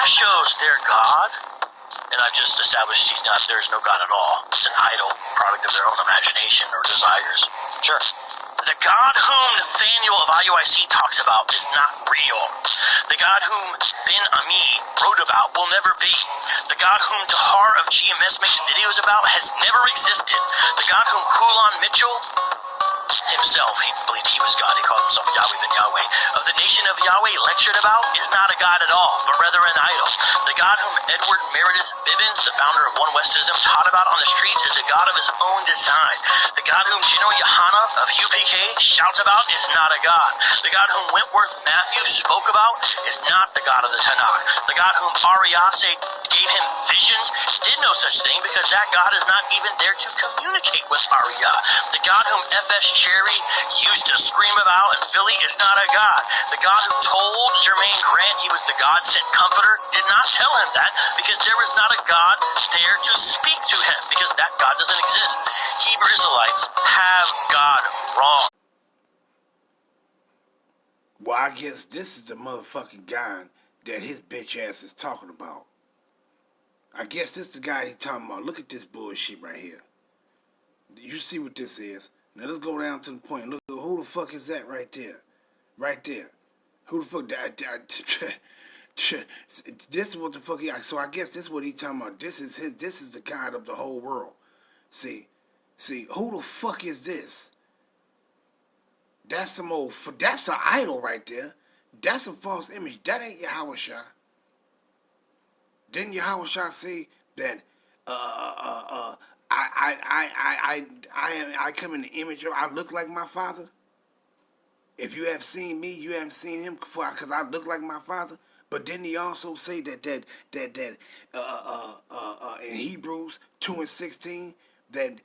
that shows their God, and I've just established there's no God at all. It's an idol, product of their own imagination or desires. Sure. The God whom Nathaniel of IUIC talks about is not real. The God whom Ben Ami wrote about will never be. The God whom Tahar of GMS makes videos about has never existed. The God whom Kulon Mitchell himself, he believed he was God, he called himself Yahweh ben Yahweh, of the nation of Yahweh lectured about is not a God at all, but rather an idol. The God whom Edward Meredith Bibbins, the founder of One Westism, taught about on the streets is a God of his own design. The God whom General Yahawah of UPK shouts about is not a God. The God whom Wentworth Matthews spoke about is not the God of the Tanakh. The God whom Ariase gave him visions did no such thing because that God is not even there to communicate with Arya. The God whom F.S. Cherry used to scream about in Philly is not a God. The God who told Jermaine Grant he was the God-sent comforter did not tell him that because there was not a God there to speak to him because that God doesn't exist. Hebrew Israelites have God wrong. Well, I guess this is the motherfucking guy that his bitch ass is talking about. I guess this is the guy he's talking about. Look at this bullshit right here. You see what this is? Now let's go down to the point. Look, who the fuck is that right there? Right there. Who the fuck? This is what the fuck he. So I guess this is what he talking about. This is his. This is the God of the whole world. See, who the fuck is this? That's some old. That's an idol right there. That's a false image. That ain't Yahawah. Didn't Yahawah say that? I come in the image of, I look like my father. If you have seen me, you haven't seen him before, because I look like my father. But didn't he also say that in Hebrews 2:16 that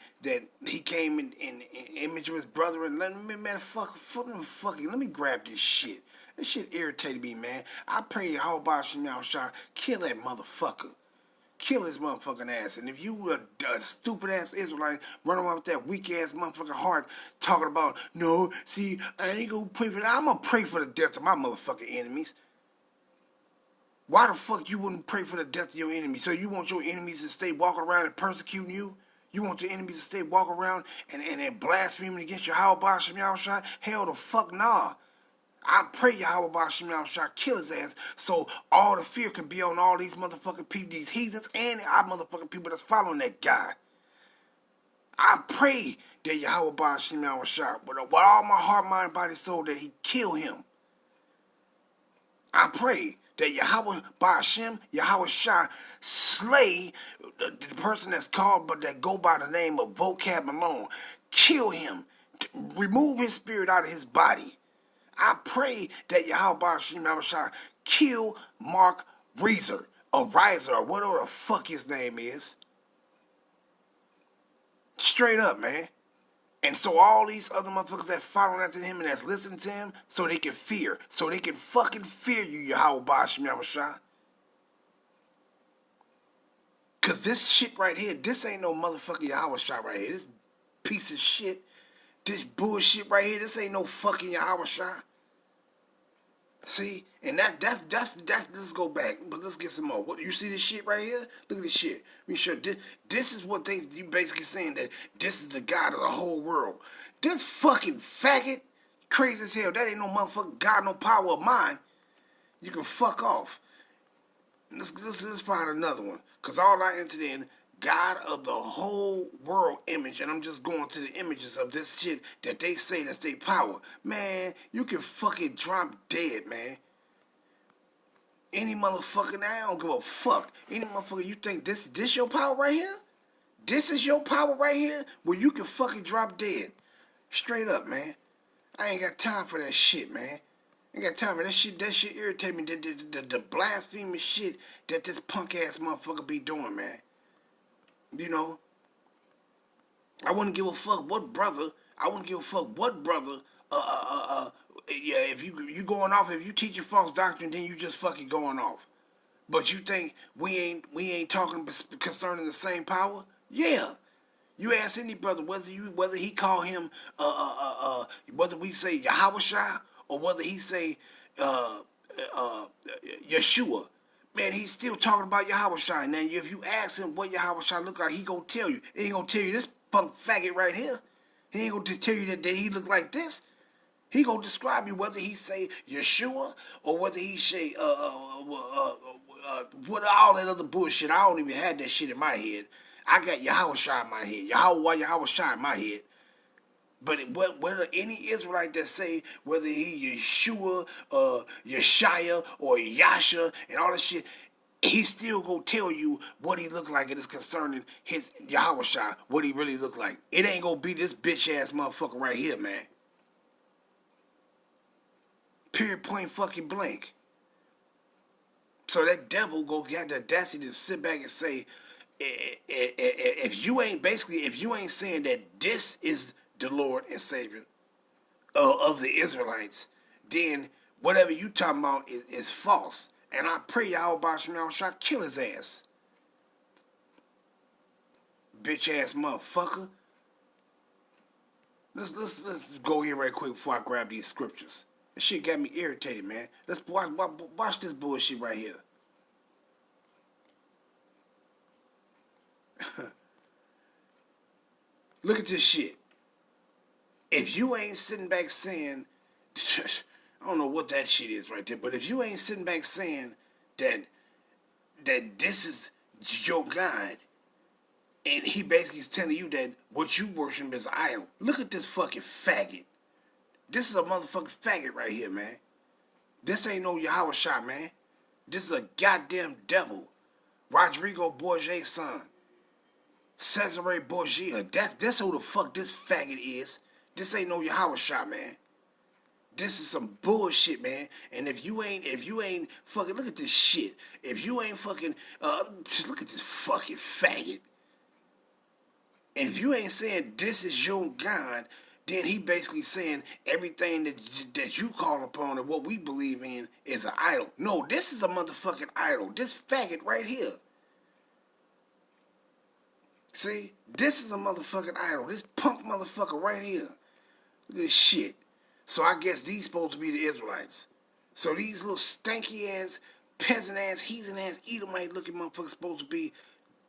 he came in image of his brother? And let me grab this shit. This shit irritated me, man. I pray Yahawah kill that motherfucker. Kill his motherfucking ass. And if you a stupid ass Israelite running around with that weak ass motherfucking heart talking about, no, see, I ain't gonna pray for that. I'm gonna pray for the death of my motherfucking enemies. Why the fuck you wouldn't pray for the death of your enemies? So you want your enemies to stay walking around and persecuting you? You want your enemies to stay walking around and blaspheming against Yahawah? Hell the fuck nah. I pray Yahawah kill his ass so all the fear can be on all these motherfucking people, these heathens, and our motherfucking people that's following that guy. I pray that Yahawah with all my heart, mind, body, soul, that he kill him. I pray that Yahawah slay the person that's called, but that go by the name of Vocab Malone. Kill him. Remove his spirit out of his body. I pray that Yahawah kill Mark Reiser, or Reiser, or whatever the fuck his name is. Straight up, man. And so all these other motherfuckers that follow after him and that's listening to him, so they can fear. So they can fucking fear you, Yahawah. Cause this shit right here, this ain't no motherfucking Yahawah right here. This piece of shit, this bullshit right here, this ain't no fucking Yahawah. See, and that's let's go back, but let's get some more. What you see this shit right here? Look at this shit. Let me show you. This is what you basically saying, that this is the God of the whole world. This fucking faggot, crazy as hell. That ain't no motherfucking God, no power of mine. You can fuck off. Let's find another one, cause all I entered in God of the whole world image, and I'm just going to the images of this shit that they say that's their power. Man, you can fucking drop dead, man. Any motherfucker, I don't give a fuck. Any motherfucker, you think this your power right here? This is your power right here? Well, you can fucking drop dead. Straight up, man. I ain't got time for that shit, man. I ain't got time for that shit. That shit irritate me. The blasphemous shit that this punk ass motherfucker be doing, man. You know, I wouldn't give a fuck what brother. Yeah, if you going off, if you teaching false doctrine, then you just fucking going off. But you think we ain't talking concerning the same power? Yeah. You ask any brother whether he call him whether we say Yahawah or whether he say Yeshua. Man, he's still talking about Yahawah. Now, if you ask him what Yahawah look like, he gonna tell you. He ain't gonna tell you this punk faggot right here. He ain't gonna tell you that he look like this. He gonna describe you whether he say Yeshua or whether he say what all that other bullshit. I don't even have that shit in my head. I got Yahawah in my head. Yahawah in my head. But whether any Israelite that say whether he Yeshua, Yeshaya, or Yasha and all that shit, he still gonna tell you what he look like. It is concerning his Yahawah, what he really look like. It ain't gonna be this bitch ass motherfucker right here, man. Period, point, fucking blank. So that devil go got the audacity to sit back and say, if you ain't saying that this is the Lord and Savior of the Israelites, then whatever you talking about is false. And I pray Yahawah shall kill his ass. Bitch ass motherfucker. Let's go here right quick before I grab these scriptures. This shit got me irritated, man. Let's watch this bullshit right here. Look at this shit. If you ain't sitting back saying, I don't know what that shit is right there, but if you ain't sitting back saying that this is your God, and he basically is telling you that what you worship is an idol. Look at this fucking faggot. This is a motherfucking faggot right here, man. This ain't no Yahawah, man. This is a goddamn devil. Rodrigo Borgia's son. Cesare Borgia. That's who the fuck this faggot is. This ain't no Yahawah, man. This is some bullshit, man. And if you ain't fucking, look at this shit. If you ain't fucking, just look at this fucking faggot. And if you ain't saying this is your God, then he basically saying everything that you call upon and what we believe in is an idol. No, this is a motherfucking idol. This faggot right here. See? This is a motherfucking idol. This punk motherfucker right here. Look at this shit. So I guess these supposed to be the Israelites. So these little stanky ass, peasant ass, heathen ass, Edomite looking motherfuckers supposed to be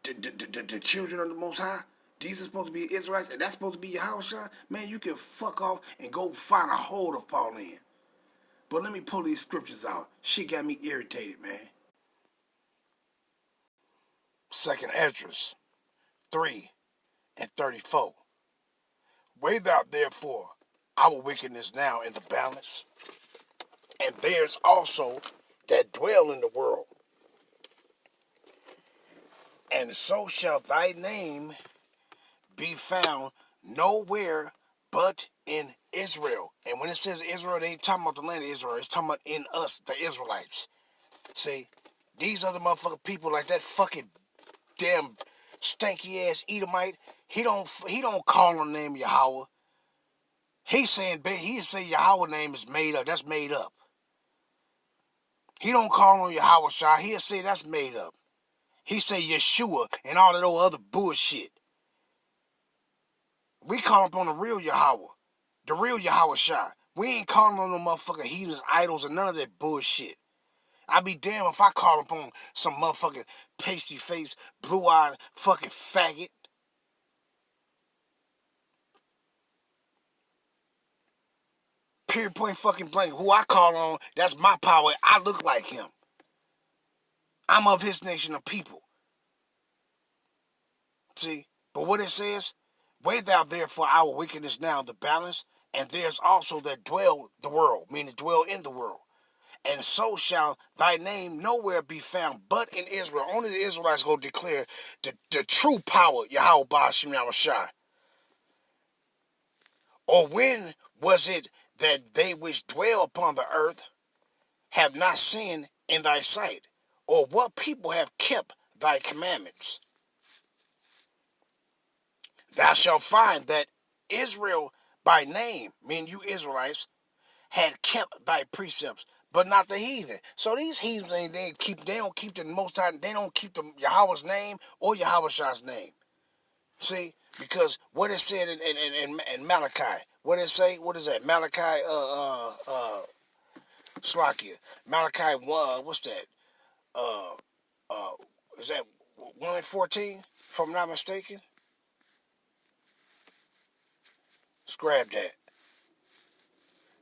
the children of the Most High. These are supposed to be Israelites, and that's supposed to be Yahawah. Man, you can fuck off and go find a hole to fall in. But let me pull these scriptures out. Shit got me irritated, man. 2nd Esdras 3:34. Weigh thou therefore our wickedness now in the balance, and theirs also that dwell in the world. And so shall thy name be found nowhere but in Israel. And when it says Israel, they ain't talking about the land of Israel. It's talking about in us, the Israelites. See, these other motherfucking people like that fucking damn stanky ass Edomite, he don't call on the name Yahawah. He say Yahawah name is made up. That's made up. He don't call on Yahawah. He'll say that's made up. He say Yeshua and all that old other bullshit. We call upon the real Yahawah. The real Yahawah. We ain't calling on no motherfucking heathens, idols, and none of that bullshit. I'd be damned if I call upon some motherfucking pasty-faced, blue-eyed fucking faggot. Period, point, fucking blank. Who I call on, that's my power. I look like him. I'm of his nation of people. See? But what it says, weigh thou therefore our wickedness now the balance, and there's also that dwell the world, meaning dwell in the world. And so shall thy name nowhere be found but in Israel. Only the Israelites go declare the true power, Yahawah Shem Yahushai. Or when was it that they which dwell upon the earth have not sinned in thy sight? Or what people have kept thy commandments? Thou shalt find that Israel by name, meaning you Israelites, had kept thy precepts, but not the heathen. So these heathens, they don't keep the Most High, they don't keep the Yahawah's name or Yahawah's name. See, because what it said in Malachi, what it say? What is that? Malachi, Slakia. Malachi 1, what's that? is that 1:14, if I'm not mistaken? Let's grab that.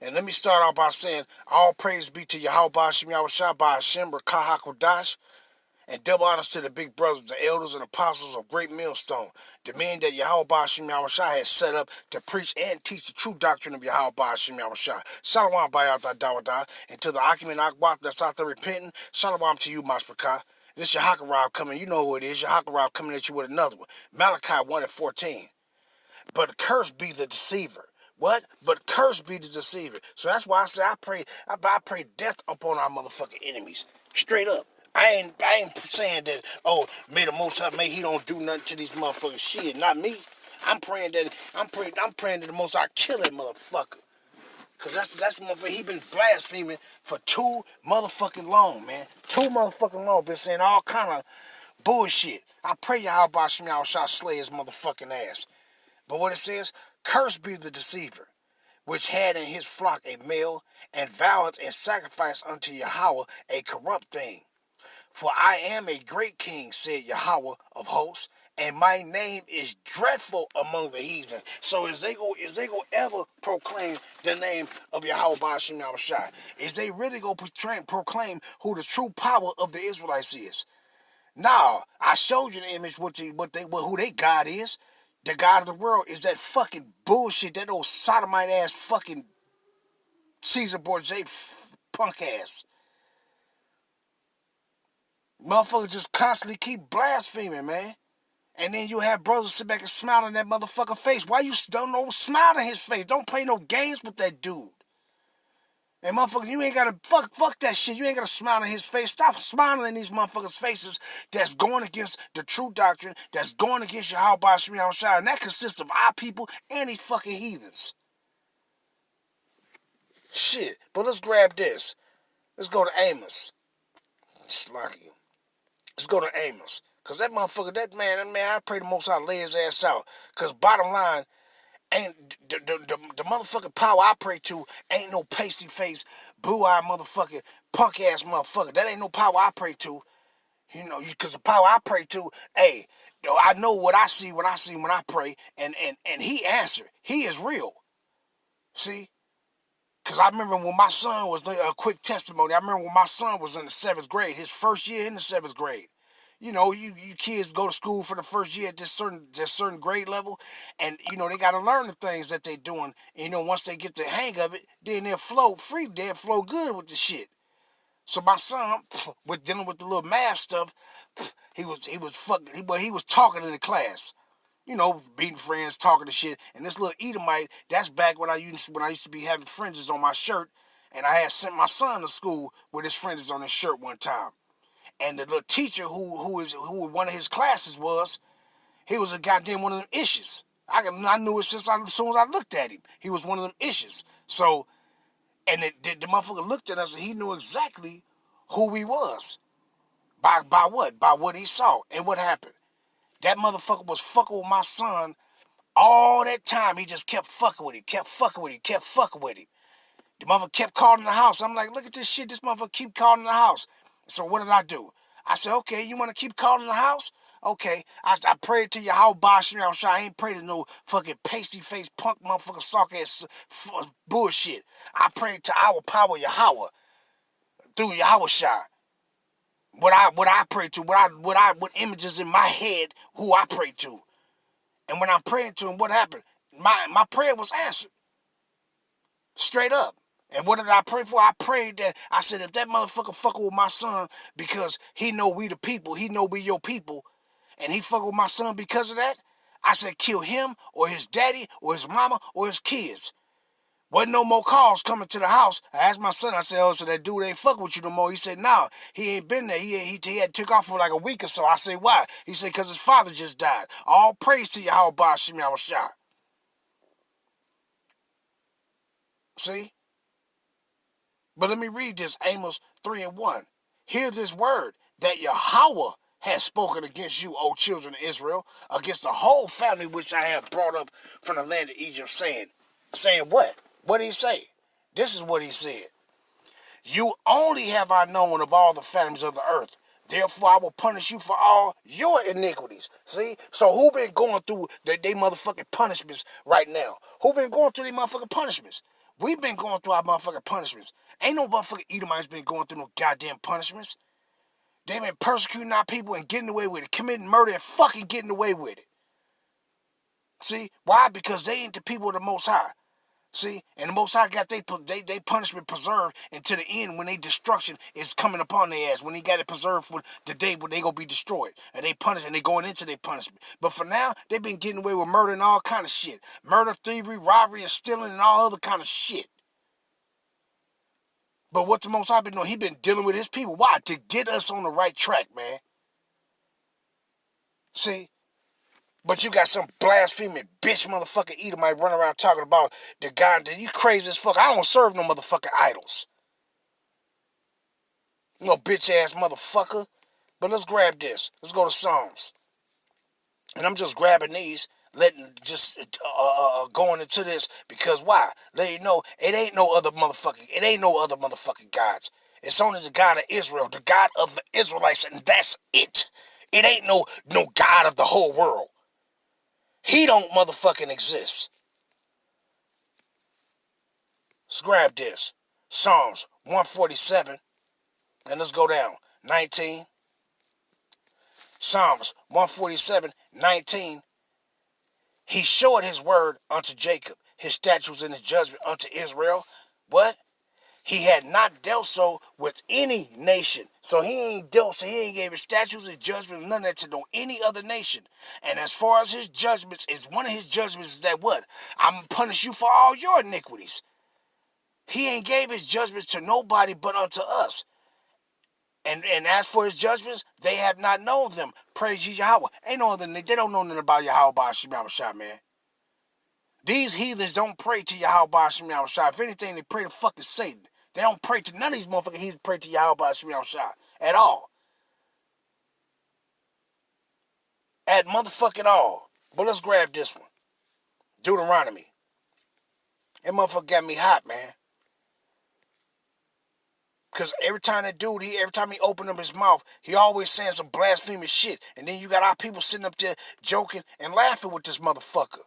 And let me start off by saying, all praise be to Yahawah Shem Yahushua by Hashem Rakah HaKodash, and double honors to the big brothers, the elders and apostles of Great Millstone, the men that Yahawah Shem Yahushua has set up to preach and teach the true doctrine of Yahawah Shem Yahushua. Shalom Bayatha Dawada, and to the Akiman Akbach that's out there repenting, Shalom to you, Mashpaka. This Yahawah coming, you know who it is, Yahawah coming at you with another one. Malachi 1:14. But cursed be the deceiver. What? But cursed be the deceiver. So that's why I say I pray death upon our motherfucking enemies. Straight up. I ain't saying that, oh, may the Most High, may he don't do nothing to these motherfuckers. Shit, not me. I'm praying that the Most High kill that motherfucker. Cause that's motherfucker, he been blaspheming for too motherfucking long, man. Too motherfucking long. Been saying all kind of bullshit. I pray Yahawah Shem Yahushua slay his motherfucking ass. But what it says, cursed be the deceiver, which had in his flock a male, and voweth and sacrificed unto Yahawah a corrupt thing. For I am a great king, said Yahawah of hosts, and my name is dreadful among the heathen. So is they go ever proclaim the name of Yahawah Shem Yahushua? Is they really go proclaim who the true power of the Israelites is? Now, I showed you the image who they God is. The God of the world is that fucking bullshit, that old sodomite ass fucking Caesar Borgia punk ass. Motherfuckers just constantly keep blaspheming, man. And then you have brothers sit back and smile on that motherfucker face. Why you don't smile in his face? Don't play no games with that dude. And motherfucker, you ain't gotta fuck that shit. You ain't gotta smile in his face. Stop smiling in these motherfuckers' faces that's going against the true doctrine, that's going against Yahawah Shem Yahushua. And that consists of our people and these fucking heathens. Shit. But let's grab this. Let's go to Amos. Slacky. Let's go to Amos. Cause that motherfucker, that man, I pray the Most High lay his ass out. Cause bottom line, ain't the motherfucking power I pray to ain't no pasty face, blue-eyed motherfucking punk ass motherfucker. That ain't no power I pray to. You know, because the power I pray to, hey, I know what I see when I pray, and he answered. He is real. See? Because I remember when my son was, a quick testimony, I remember when my son was in the 7th grade, his first year in the 7th grade. You know, you kids go to school for the first year at this certain grade level, and, you know, they got to learn the things that they're doing. And, you know, once they get the hang of it, then they'll flow free, they'll flow good with the shit. So my son, with dealing with the little math stuff, he was talking in the class. You know, beating friends, talking to shit. And this little Edomite, that's back when I used to be having fringes on my shirt, and I had sent my son to school with his fringes on his shirt one time. And the little teacher who one of his classes was, he was a goddamn one of them issues. I knew it as soon as I looked at him. He was one of them issues. So, and the motherfucker looked at us and he knew exactly who we was. By what? By what he saw. And what happened? That motherfucker was fucking with my son all that time. He just kept fucking with him, kept fucking with him, kept fucking with him. The motherfucker kept calling the house. I'm like, look at this shit. This motherfucker keep calling the house. So what did I do? I said, okay, you want to keep calling the house? Okay. I prayed to Yahawah Shem Yahushua. I ain't prayed to no fucking pasty-faced punk motherfucker sock-ass bullshit. I prayed to our power Yahawah through Yahushua. What I pray to, what images in my head, who I pray to. And when I'm praying to him, what happened? My prayer was answered. Straight up. And what did I pray for? I prayed that, I said, if that motherfucker fucking with my son because he know we the people, he know we your people, and he fucking with my son because of that, I said kill him or his daddy or his mama or his kids. Wasn't no more calls coming to the house. I asked my son, I said, oh, so that dude ain't fucking with you no more. He said, no, he ain't been there. He had took off for like a week or so. I said, why? He said, because his father just died. All praise to Yahawah Shem Yahushua. See? But let me read this, Amos 3:1. Hear this word that Yahawah has spoken against you, O children of Israel, against the whole family which I have brought up from the land of Egypt, saying what? What did he say? This is what he said. You only have I known of all the families of the earth. Therefore, I will punish you for all your iniquities. See? So who been going through they motherfucking punishments right now? Who been going through their motherfucking punishments? We've been going through our motherfucking punishments. Ain't no motherfucking Edomites been going through no goddamn punishments. They been persecuting our people and getting away with it. Committing murder and fucking getting away with it. See? Why? Because they ain't the people of the Most High. See? And the Most High got they punishment preserved until the end when their destruction is coming upon their ass. When he got it preserved for the day when they gonna be destroyed. And they punish and they going into their punishment. But for now, they been getting away with murder and all kind of shit. Murder, thievery, robbery, and stealing and all other kind of shit. But what the Most High been doing, he been dealing with his people. Why? To get us on the right track, man. See? But you got some blaspheming bitch motherfucking Edomite running around talking about the God that you crazy as fuck. I don't serve no motherfucking idols. No bitch ass motherfucker. But let's grab this. Let's go to Psalms. And I'm just grabbing these, going into this because why? Let you know it ain't no other motherfucking gods. It's only the God of Israel, the God of the Israelites, and that's it. It ain't no God of the whole world. He don't motherfucking exist. Let's grab this. Psalms 147. And let's go down. 19. Psalms 147, 19. He showed his word unto Jacob, his statutes and his judgment unto Israel. What? He had not dealt so with any nation. So he ain't gave his statutes and judgments, none of that to no any other nation. And as far as his judgments, is one of his judgments is that what? I'm going to punish you for all your iniquities. He ain't gave his judgments to nobody but unto us. And as for his judgments, they have not known them. Praise ye Yahawah. Ain't no other, they don't know nothing about Yahawah, man. These heathens don't pray to Yahawah. If anything, they pray to fucking Satan. They don't pray to none of these motherfuckers. He's pray to Yahawah at all. At motherfucking all. But let's grab this one. Deuteronomy. That motherfucker got me hot, man. Because every time he opened up his mouth, he always saying some blasphemous shit. And then you got our people sitting up there joking and laughing with this motherfucker.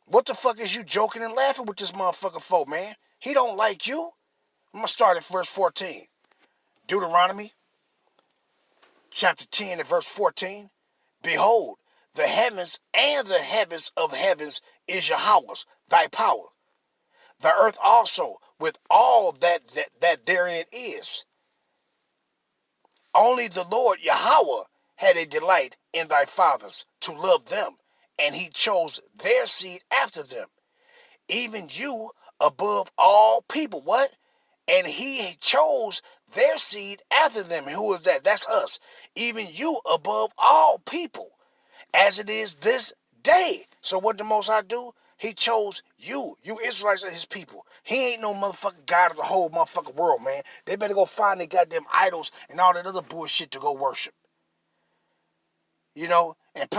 What the fuck is you joking and laughing with this motherfucker for, man? He don't like you. I'm going to start at verse 14. Deuteronomy, chapter 10 and verse 14. Behold, the heavens and the heavens of heavens is Yahawah's, thy power. The earth also, with all that therein is. Only the Lord Yahawah had a delight in thy fathers to love them, and he chose their seed after them. Even you above all people. What? And he chose their seed after them. And who is that? That's us. Even you above all people, as it is this day. So what the Most High do? He chose you Israelites are his people. He ain't no motherfucking God of the whole motherfucking world, man. They better go find their goddamn idols and all that other bullshit to go worship. You know, and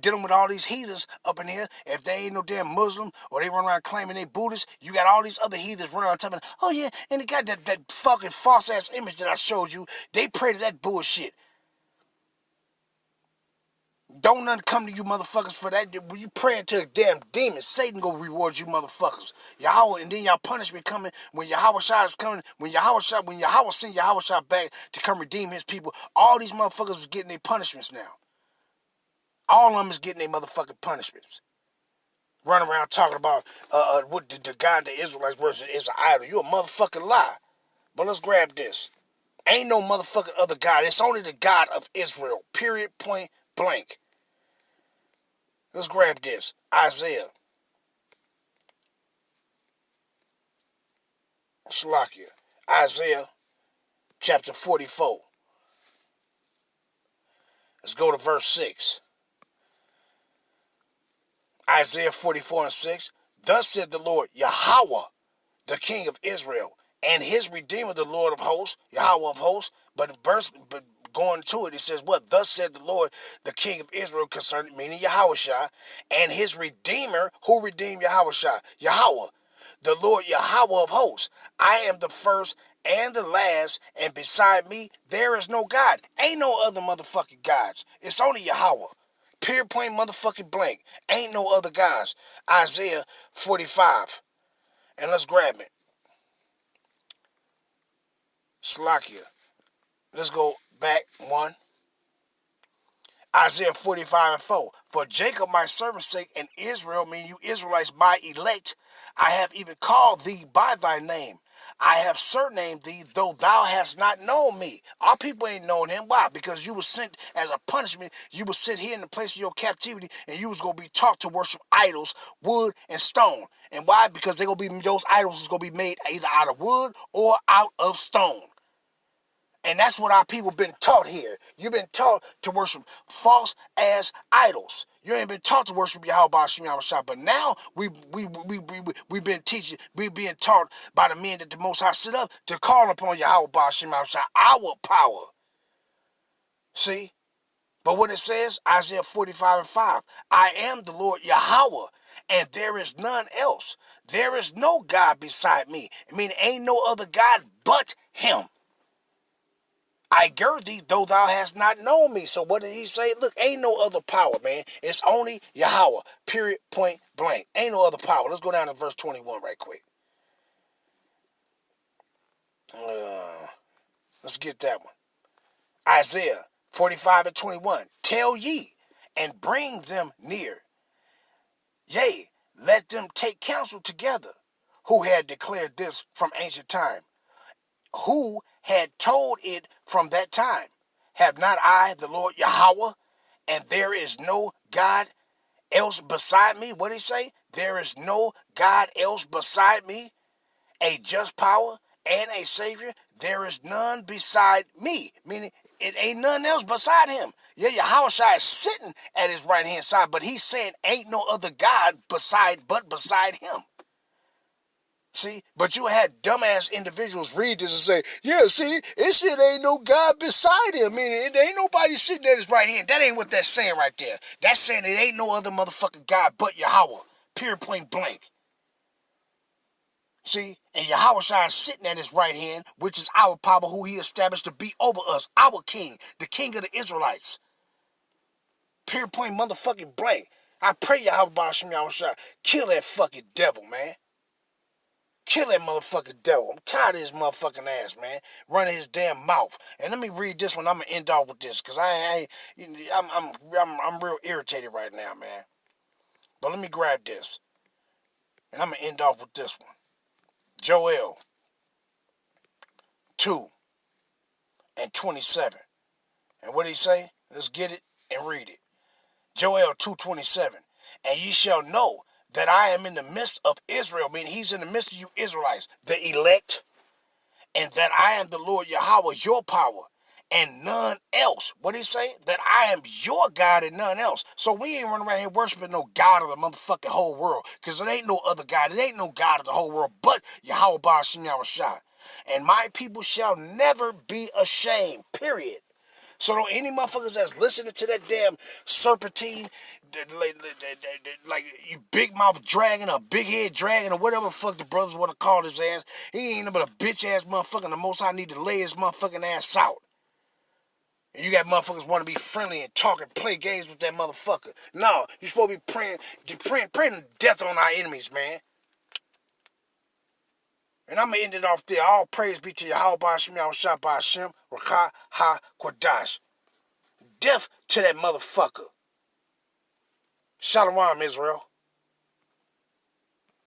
dealing with all these heathens up in here. If they ain't no damn Muslim or they run around claiming they Buddhist, you got all these other heathens running around talking, oh yeah, and they got that fucking false ass image that I showed you. They pray to that bullshit. Don't none come to you motherfuckers for that. When you praying to a damn demon, Satan go reward you motherfuckers. Yahawah, and then y'all punishment coming when Yahawah is coming. When Yahawah send Yahawah back to come redeem his people. All these motherfuckers is getting their punishments now. All of them is getting their motherfucking punishments. Running around talking about what the God the Israelites worship is an idol. You a motherfucking lie. But let's grab this. Ain't no motherfucking other God. It's only the God of Israel. Period. Point blank. Let's grab this. Isaiah. Slakia. Isaiah chapter 44. Let's go to verse 6. Isaiah 44 and 6. Thus said the Lord Yahawah, the King of Israel, and his Redeemer, the Lord of hosts, Yahawah of hosts. But going to it, it says what? Thus said the Lord, the King of Israel, concerning, meaning Yahawah, and his Redeemer, who redeemed Yahawah? Yahawah, the Lord Yahawah of hosts. I am the first and the last, and beside me there is no God. Ain't no other motherfucking gods. It's only Yahawah. Period, point, motherfucking blank. Ain't no other gods. Isaiah 45. And let's grab it. Slakia. Let's go back one. Isaiah 45 and 4. For Jacob my servant's sake, and Israel, meaning you Israelites, my elect, I have even called thee by thy name. I have surnamed thee, though thou hast not known me. Our people ain't known him. Why? Because you were sent as a punishment. You were sent here in the place of your captivity, and you was going to be taught to worship idols, wood and stone. And why? Because those idols is going to be made either out of wood or out of stone. And that's what our people been taught here. You've been taught to worship false ass idols. You ain't been taught to worship Yahawah Shem Yahawah. But now we been teaching, we being taught by the men that the Most High set up to call upon Yahawah Shem Yahawah, our power. See? But what it says, Isaiah 45 and 5, I am the Lord Yahawah, and there is none else. There is no God beside me. I mean, ain't no other God but him. I gird thee, though thou hast not known me. So what did he say? Look, ain't no other power, man. It's only Yahawah. Period, point blank. Ain't no other power. Let's go down to verse 21 right quick. Let's get that one. Isaiah 45 and 21. Tell ye, and bring them near. Yea, let them take counsel together, who had declared this from ancient time, who had told it from that time. Have not I, the Lord Yahawah, and there is no God else beside me? What did he say? There is no God else beside me, a just power and a Savior. There is none beside me, meaning it ain't none else beside him. Yeah, Yahawah is sitting at his right hand side, but he's saying ain't no other God beside him. See, but you had dumbass individuals read this and say, yeah, see, it said ain't no God beside him. Meaning, it ain't nobody sitting at his right hand. That ain't what that's saying right there. That's saying it ain't no other motherfucking God but Yahawah. Period, point blank. See, and Yahawah is sitting at his right hand, which is our power, who he established to be over us, our king, the king of the Israelites. Period, point motherfucking blank. I pray Yahawah Shem Yahawah kill that fucking devil, man. Kill that motherfucking devil. I'm tired of his motherfucking ass, man. Running his damn mouth. And let me read this one. I'm gonna end off with this, cause I'm real irritated right now, man. But let me grab this, and I'm gonna end off with this one. Joel 2 and 27. And what did he say? Let's get it and read it. Joel 2:27. And ye shall know that I am in the midst of Israel, meaning he's in the midst of you Israelites, the elect, and that I am the Lord Yahawah, your power, and none else. What did he say? That I am your God and none else. So we ain't running around here worshiping no God of the motherfucking whole world, because there ain't no other God. There ain't no God of the whole world but Yahawah Shem Yahawah. And my people shall never be ashamed, period. So don't any motherfuckers that's listening to that damn serpentine, like you big mouth dragon or big head dragon or whatever the fuck the brothers want to call his ass, he ain't but a bitch ass motherfucker, and the Most High need to lay his motherfucking ass out. And you got motherfuckers want to be friendly and talk and play games with that motherfucker. No, you supposed to be praying death on our enemies, man. And I'm going to end it off there. All praise be to Yahawah Shem Yahawah by Hashem, Rakah HaKodash. Death to that motherfucker. Shalom, Israel.